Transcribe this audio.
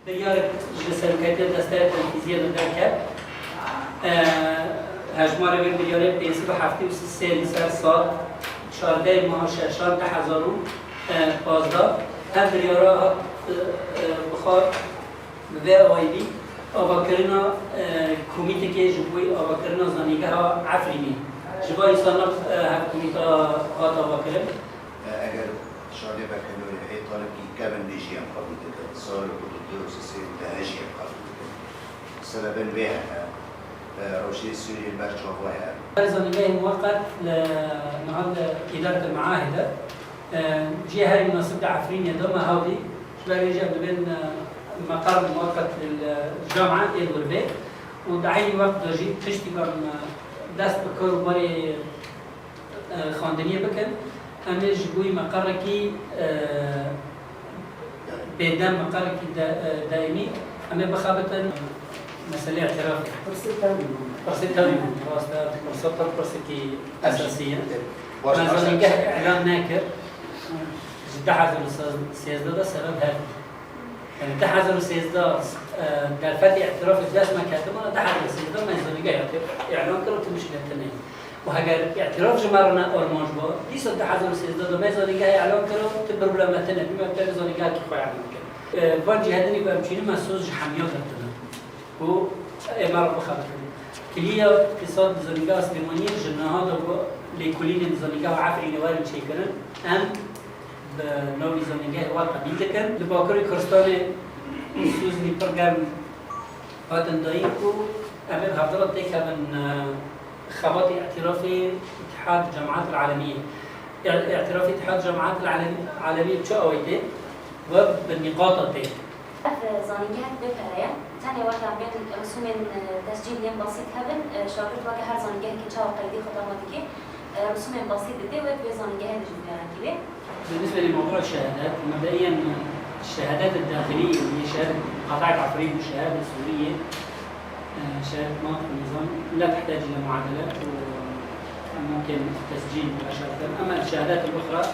دیار جسد دسته تنفیزی دادن کرد. هجمار بین دیاره پیسی به هفته و سه سر سال 14 ماه ششان 2015 هم دیاره بخار به آیدی آواکرنا کمیته که جبوی آواکرنا زنیگه ها عفرینی جبوی سانا هم کمیته ها آواکرن اگر شاده بکنوی هی طالب کی کبن دیشی هم قبول دکت سال کدوم و سه دهشی هم قبول دکت سبب بيها روشي السوري البرج وهوها. زنیگه موقت لنهاد إدارة المعاهدة جي هاي مناسبة عفرين دوما هاودي شباب يجي بين مقر مؤقت للجامعة الغربية ودعيني وقت جيت تشتي كم دست بكور ماري خاندنية بكن أنا جبوي مقركي بيدم مقركي دائمي أما بخابة مسألة اعترافي فرصة تانية فرصة كي أساسية مثلا نجح إعلان ناكر جدا حزر السياسة ده سبب هذا يعني ده حزر السياسة ده الفتي اعتراف الداش ما كاتبه ده حزر السياسة ما يزال نجح إعلان كره المشكلة التانية وهجر اعتراف جمارنا أورمانج با يسود ده حزر السياسة ده ما يزال نجح إعلان كره تبربلا متنا بما بتاعه نجح كي خوي عمل كده فانجي هذني بأمشيني مسوج حميات التنا و إمارة بخاطر كلية اقتصاد زنيقة سليمانية جناها دو لكلين زنيقة وعفري نوارن شيكرن أم بنوي زنيقة وقبيل دكن لباكري كرستاني سوزني برقم هاتن دايكو أمام هفضلت ديكا من خباط اعتراف اتحاد الجامعات العالمية اعتراف اتحاد الجامعات العالمية بشو أويته وبالنقاط دي زانيجات بفريا ثاني وقت عمليات رسوم تسجيل يم بسيط هبن شاكرت وقت هر زانيجات كي تشاو قيدي خدماتك رسوم بسيط دي وفي زانيجات جبران كده. بالنسبة لموضوع الشهادات مبدئيا الشهادات الداخلية اللي هي شهادة قطاع عفرين والشهادة السورية شهادة مناطق النظام لا تحتاج إلى معادلات وممكن التسجيل مباشرة، أما الشهادات الأخرى